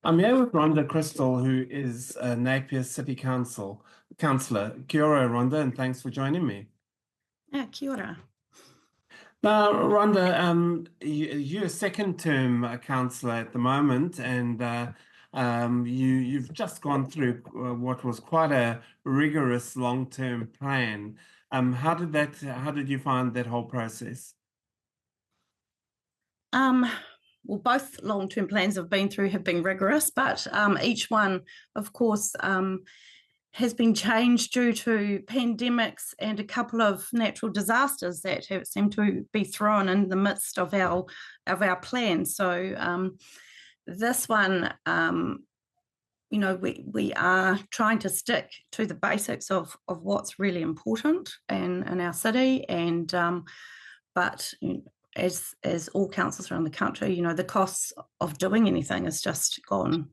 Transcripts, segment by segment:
I'm here with Ronda Chrystal, who is Napier City Councillor. Kia ora, Ronda, and thanks for joining me. Kia ora. Now, Ronda, you're a second-term councillor at the moment, and you've just gone through what was quite a rigorous long-term plan. How did you find that whole process? Well, both long-term plans have been rigorous, but each one, of course, has been changed due to pandemics and a couple of natural disasters that have seemed to be thrown in the midst of our plan. So this one, we are trying to stick to the basics of what's really important in our city, and but as all councils around the country, the costs of doing anything has just gone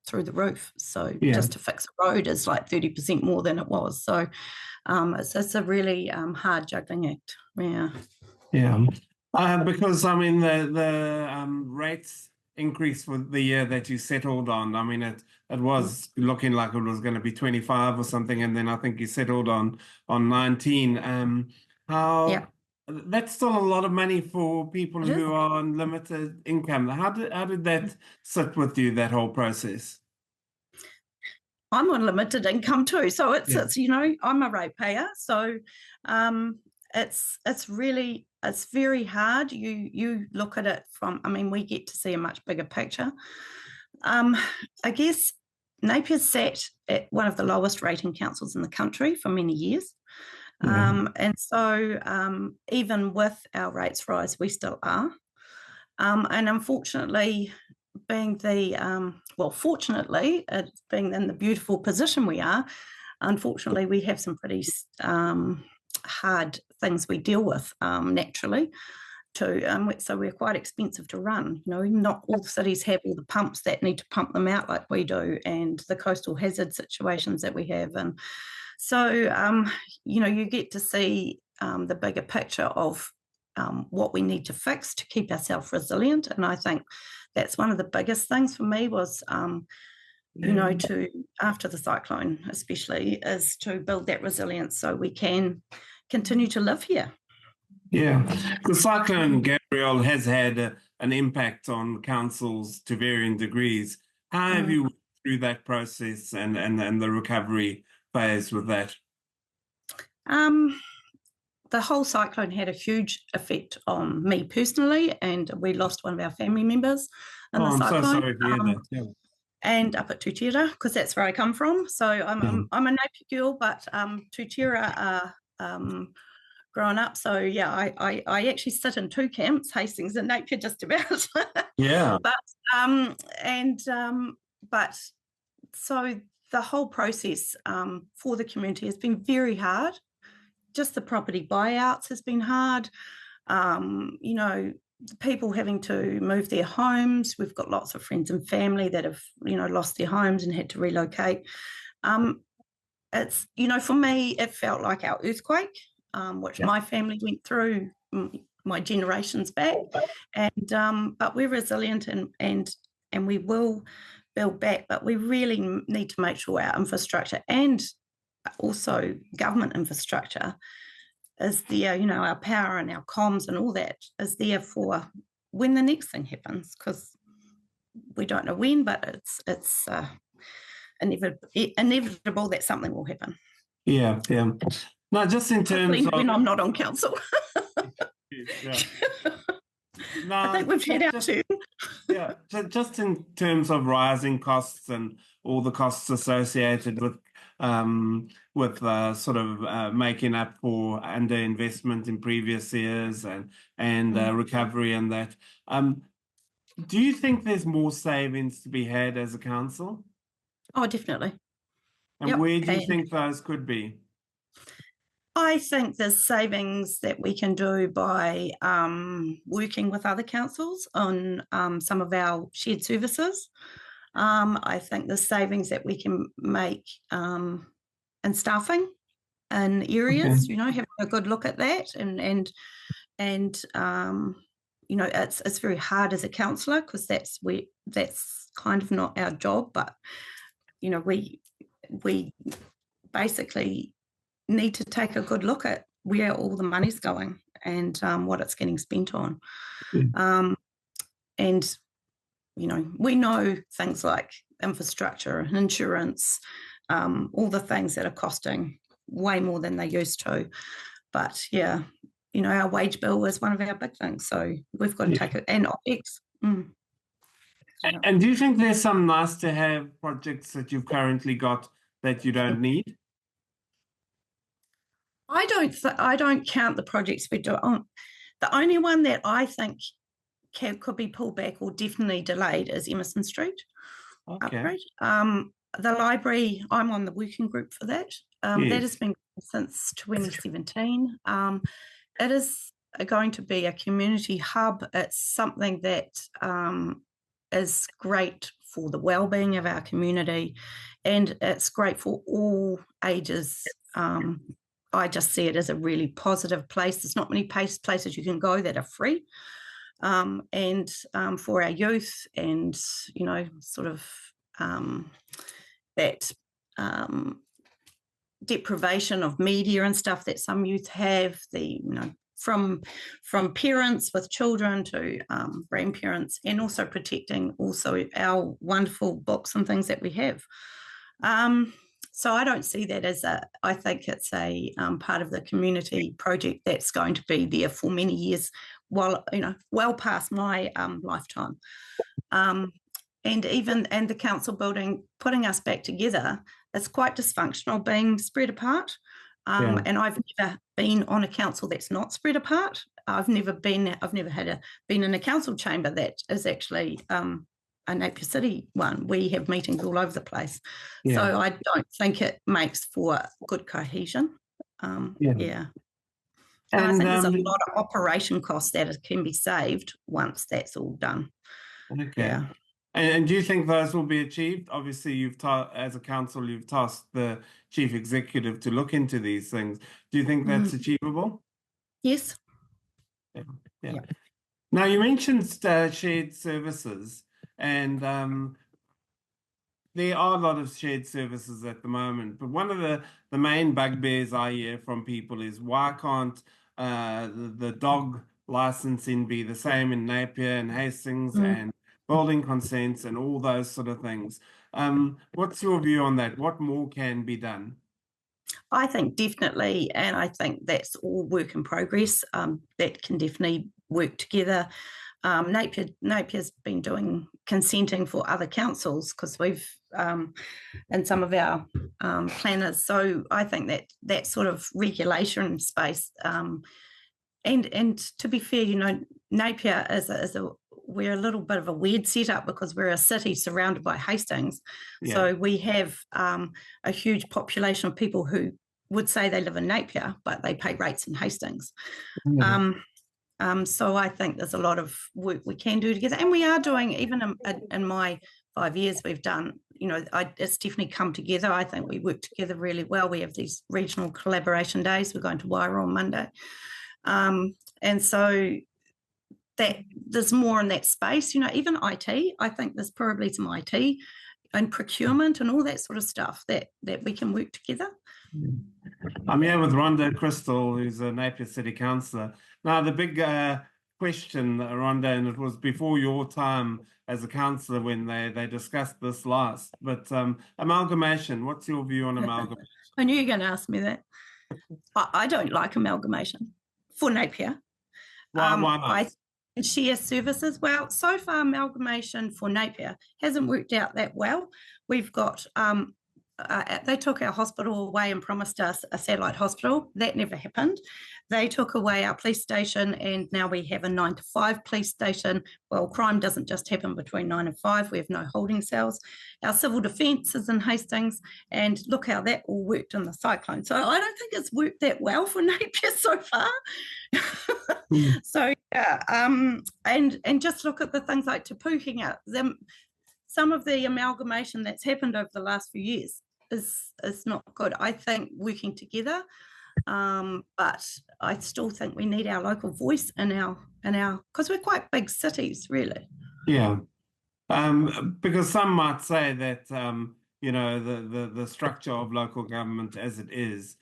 through the roof. So just to fix a road is like 30% more than it was. So it's a really hard juggling act. Because I mean the rates increase for the year that you settled on. I mean it was looking like it was going to be 25 or something, and then I think you settled on 19. That's still a lot of money for people who are on limited income. How did that sit with you, that whole process? I'm on limited income too, so it's I'm a ratepayer, so it's very hard. You look at it from, we get to see a much bigger picture. I guess Napier's sat at one of the lowest rating councils in the country for many years. And so even with our rates rise, we still are. And unfortunately, being being in the beautiful position we are, unfortunately, we have some pretty hard things we deal with naturally too. So we're quite expensive to run. Not all the cities have all the pumps that need to pump them out like we do, and the coastal hazard situations that we have. And so, you get to see the bigger picture of what we need to fix to keep ourselves resilient. And I think that's one of the biggest things for me was, to, after the cyclone especially, is to build that resilience so we can continue to live here. Yeah, the cyclone Gabrielle has had an impact on councils to varying degrees. How have you worked through that process and the recovery phase with that? The whole cyclone had a huge effect on me personally, and we lost one of our family members in the cyclone. I'm so sorry to hear that. Yeah. And up at Tutira, because that's where I come from. So I'm a Napier girl, but Tutira are growing up. So yeah, I actually sit in two camps, Hastings and Napier, just about. Yeah. But so the whole process for the community has been very hard. Just the property buyouts has been hard. People having to move their homes. We've got lots of friends and family that have, lost their homes and had to relocate. It's, for me, it felt like our earthquake, which my family went through my generations back. And but we're resilient and we will build back, but we really need to make sure our infrastructure and also government infrastructure is there, our power and our comms and all that is there for when the next thing happens, because we don't know when, but it's inevitable that something will happen. Yeah. Now, just in terms of when I'm not on council. No, I think we've had our turn. Yeah, just in terms of rising costs and all the costs associated with making up for underinvestment in previous years and recovery and that. Do you think there's more savings to be had as a council? Oh, definitely. And where do you think those could be? I think there's savings that we can do by working with other councils on some of our shared services. I think there's savings that we can make in staffing in areas, having a good look at that and it's very hard as a councillor, because that's kind of not our job, but we basically need to take a good look at where all the money's going and what it's getting spent on. And we know things like infrastructure and insurance, all the things that are costing way more than they used to. But yeah, our wage bill is one of our big things, so we've got to take it, and OPEX. And do you think there's some nice to have projects that you've currently got that you don't need? I don't count the projects we do. The only one that I think could be pulled back or definitely delayed is Emerson Street upgrade. The library, I'm on the working group for that. That has been since 2017. It is going to be a community hub. It's something that is great for the well-being of our community, and it's great for all ages. I just see it as a really positive place. There's not many places you can go that are free, and for our youth, and sort of that deprivation of media and stuff that some youth have, from parents with children to grandparents, and also protecting our wonderful books and things that we have. So I don't see that as I think it's a part of the community project that's going to be there for many years, well past my lifetime. And the council building, putting us back together, it's quite dysfunctional being spread apart. And I've never been on a council that's not spread apart. I've never been in a council chamber that is actually a Napier City one. We have meetings all over the place. So I don't think it makes for good cohesion. And I think there's a lot of operation costs that can be saved once that's all done. And do you think those will be achieved? Obviously, as a council, you've tasked the chief executive to look into these things. Do you think that's achievable? Yes. Yeah. Now, you mentioned shared services, and there are a lot of shared services at the moment. But one of the main bugbears I hear from people is, why can't the dog licensing be the same in Napier and Hastings and building consents and all those sort of things? What's your view on that? What more can be done? I think definitely, and I think that's all work in progress. That can definitely work together. Napier's been doing consenting for other councils, because we've in some of our planners. So I think that sort of regulation space, and to be fair, Napier we're a little bit of a weird setup, because we're a city surrounded by Hastings. So we have a huge population of people who would say they live in Napier, but they pay rates in Hastings. So I think there's a lot of work we can do together, and we are doing, even in my 5 years we've done, it's definitely come together. I think we work together really well. We have these regional collaboration days. We're going to Waira on Monday. And so that there's more in that space, even IT. I think there's probably some IT and procurement and all that sort of stuff that we can work together. I'm here with Ronda Chrystal, who's a Napier City Councillor. Now, the big question, Ronda, and it was before your time as a councillor when they discussed this last, but amalgamation, what's your view on amalgamation? I knew you were going to ask me that. I don't like amalgamation for Napier. Why not? Share services. Well, so far amalgamation for Napier hasn't worked out that well. We've got they took our hospital away and promised us a satellite hospital. That never happened. They took away our police station, and now we have a 9 to 5 police station. Well, crime doesn't just happen between 9 and 5. We have no holding cells. Our civil defence is in Hastings, and look how that all worked in the cyclone. So I don't think it's worked that well for Napier so far. So and just look at the things like Te Pūkenga. Some of the amalgamation that's happened over the last few years is not good. I think working together, but I still think we need our local voice in because we're quite big cities, really. Yeah. Because some might say that the structure of local government as it is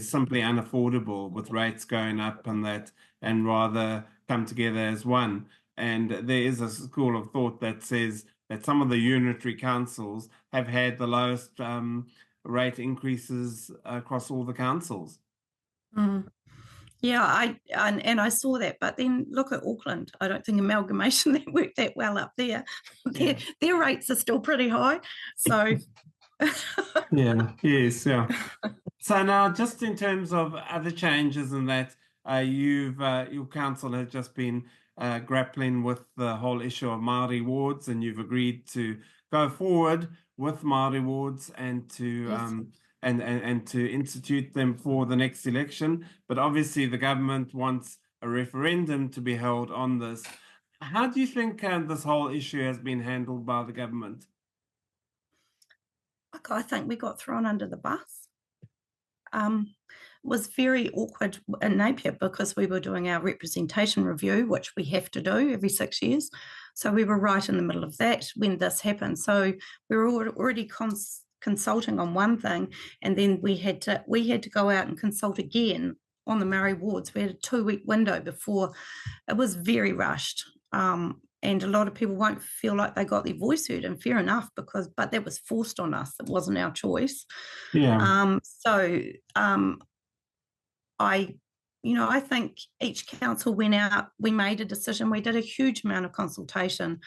simply unaffordable with rates going up and rather come together as one. And there is a school of thought that says that some of the unitary councils have had the lowest rate increases across all the councils. Mm. Yeah, I saw that, but then look at Auckland. I don't think amalgamation that worked that well up there. Their rates are still pretty high. So yeah. So now, just in terms of other changes and that, your council has just been grappling with the whole issue of Māori wards, and you've agreed to go forward with Māori wards and to yes. And to institute them for the next election. But obviously, the government wants a referendum to be held on this. How do you think this whole issue has been handled by the government? I think we got thrown under the bus. Was very awkward in Napier because we were doing our representation review, which we have to do every 6 years. So we were right in the middle of that when this happened. So we were already consulting on one thing, and then we had to go out and consult again on the Maori wards. We had a 2-week window before. It was very rushed. And a lot of people won't feel like they got their voice heard, and fair enough, but that was forced on us. It wasn't our choice. Yeah. I think each council went out, we made a decision, we did a huge amount of consultation,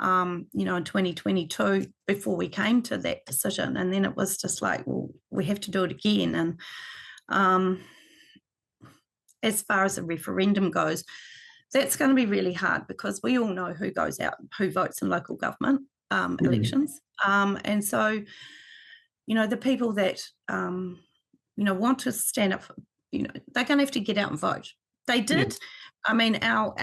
in 2022 before we came to that decision. And then it was just like, well, we have to do it again. And as far as the referendum goes, that's going to be really hard because we all know who goes out, who votes in local government elections. And so, the people that, want to stand up, they're going to have to get out and vote. They did. Yes. I mean, our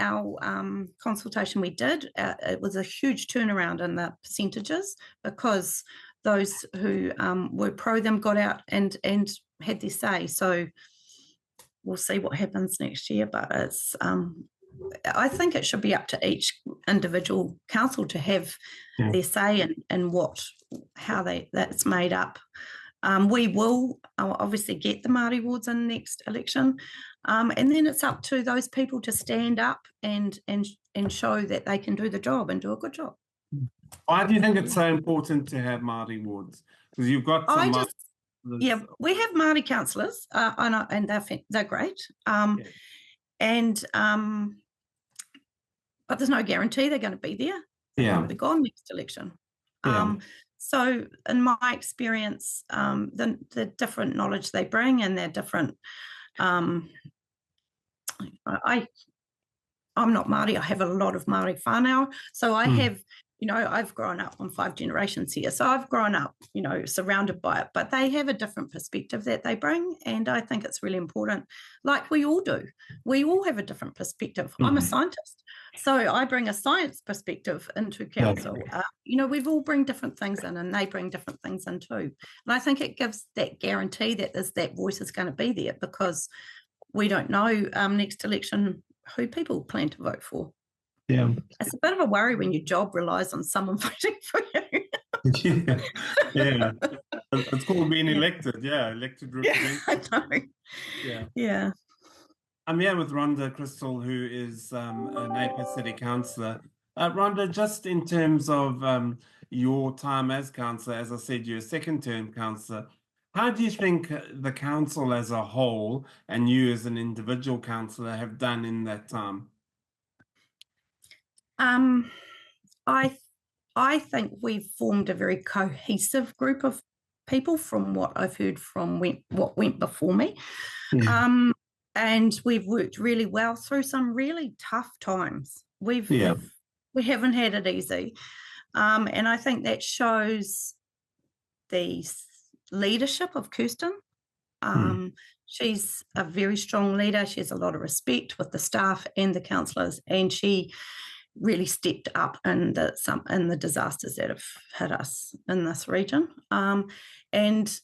consultation we did, it was a huge turnaround in the percentages because those who were pro them got out and had their say. So we'll see what happens next year, but it's I think it should be up to each individual council to have their say in how that's made up. We will obviously get the Māori wards in next election, and then it's up to those people to stand up and show that they can do the job and do a good job. Why do you think it's so important to have Māori wards? Because you've got some. We have Māori councillors, and they're great. But there's no guarantee they're going to be there. They're going to be gone next election. So in my experience, the different knowledge they bring and their different, I'm not Māori, I have a lot of Māori whānau, so I have, I've grown up on 5 generations here, so I've grown up, surrounded by it, but they have a different perspective that they bring, and I think it's really important, like we all do. We all have a different perspective. I'm a scientist, so I bring a science perspective into council. We all bring different things in, and they bring different things in too. And I think it gives that guarantee that that voice is going to be there, because we don't know next election who people plan to vote for. Yeah, it's a bit of a worry when your job relies on someone voting for you. yeah. It's called being elected. Yeah, elected representative. Yeah. I'm here with Ronda, Chrystal, who is a Napier City Councillor. Ronda, just in terms of your time as councillor, as I said, you're a second-term councillor. How do you think the council as a whole and you as an individual councillor have done in that time? I think we've formed a very cohesive group of people from what I've heard from what went before me. And we've worked really well through some really tough times. We haven't had it easy. And I think that shows the leadership of Kirsten. She's a very strong leader. She has a lot of respect with the staff and the councillors, and she really stepped up in the disasters that have hit us in this region. And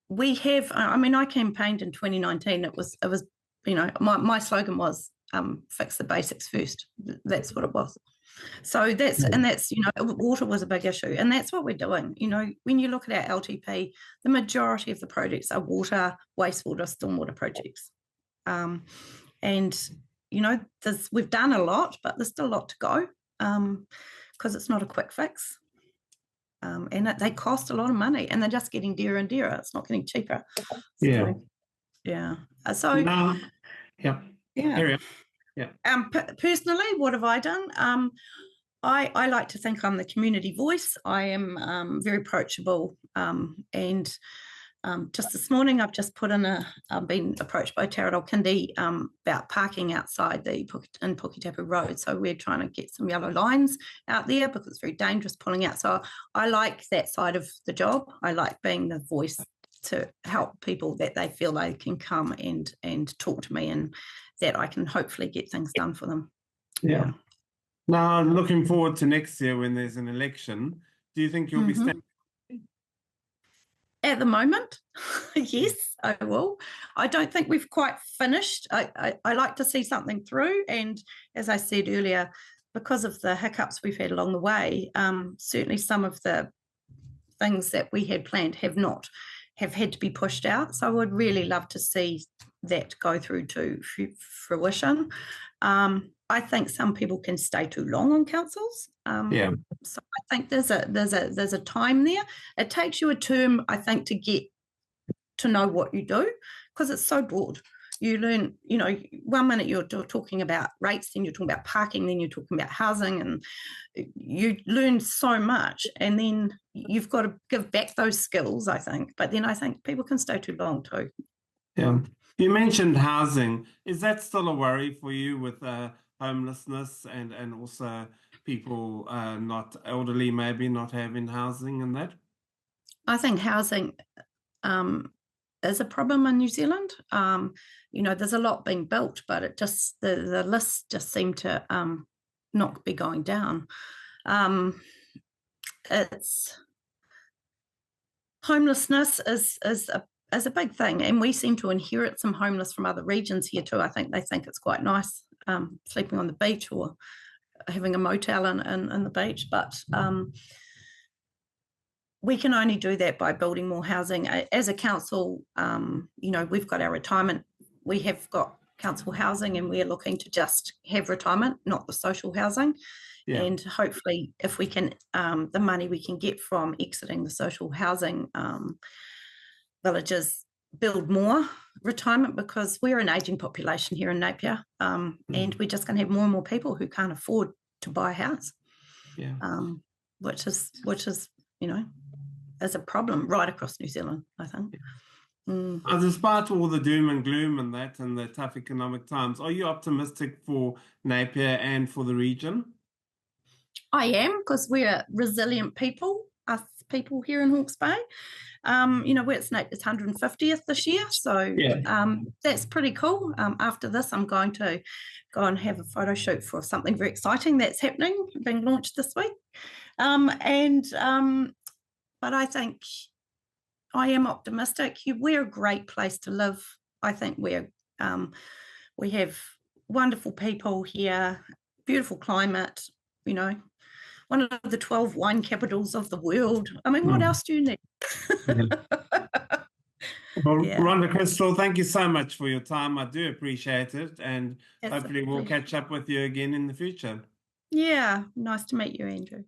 we have, I campaigned in 2019. It was my slogan was fix the basics first. That's what it was. So that's, and that's, you know, water was a big issue, and that's what we're doing. You know, when you look at our LTP, the majority of the projects are water, wastewater, stormwater projects. And, you know, we've done a lot, but there's still a lot to go, because it's not a quick fix. And they cost a lot of money, and they're just getting dearer and dearer. It's not getting cheaper. Yeah. So, yeah. So, yeah. Yeah. Personally, what have I done? I like to think I'm the community voice. I am very approachable, and just this morning I've just put in I've been approached by Taradol Kindi about parking outside in Puketapu Road. So we're trying to get some yellow lines out there because it's very dangerous pulling out. So I like that side of the job. I like being the voice to help people, that they feel they can come and talk to me, and that I can hopefully get things done for them. Yeah. Now, looking forward to next year when there's an election, do you think you'll be standing? At the moment, yes, I will. I don't think we've quite finished. I like to see something through, and as I said earlier, because of the hiccups we've had along the way, certainly some of the things that we had planned have had to be pushed out. So I would really love to see that go through to fruition. I think some people can stay too long on councils. So I think there's a time there. It takes you a term, I think, to get to know what you do, because it's so broad. You learn, you know, 1 minute you're talking about rates, then you're talking about parking, then you're talking about housing, and you learn so much, and then you've got to give back those skills, I think. But then I think people can stay too long too. Yeah. You mentioned housing. Is that still a worry for you with homelessness and also people not elderly, maybe not having housing and that? I think housing is a problem in New Zealand. You know, there's a lot being built, but it just the lists just seem to not be going down. It's homelessness is a big thing, and we seem to inherit some homeless from other regions here too. I think they think it's quite nice sleeping on the beach or having a motel in the beach, but we can only do that by building more housing. As a council, you know, we've got our retirement. We have got council housing, and we're looking to just have retirement, not the social housing. Yeah. And hopefully, if we can, the money we can get from exiting the social housing villages, build more retirement, because we're an ageing population here in Napier, and we're just going to have more and more people who can't afford to buy a house. Yeah. Which is you know, is a problem right across New Zealand, I think. Despite all the doom and gloom and that, and the tough economic times, are you optimistic for Napier and for the region? I am, because we're resilient people, us people here in Hawke's Bay. You know, it's 150th this year, so that's pretty cool. After this, I'm going to go and have a photo shoot for something very exciting that's happening, being launched this week. But I think I am optimistic. We're a great place to live. I think we have wonderful people here, beautiful climate, you know, one of the 12 wine capitals of the world. I mean, what else do you need? Well, Ronda, Chrystal, thank you so much for your time. I do appreciate it, and hopefully we'll catch up with you again in the future. Yeah, nice to meet you, Andrew.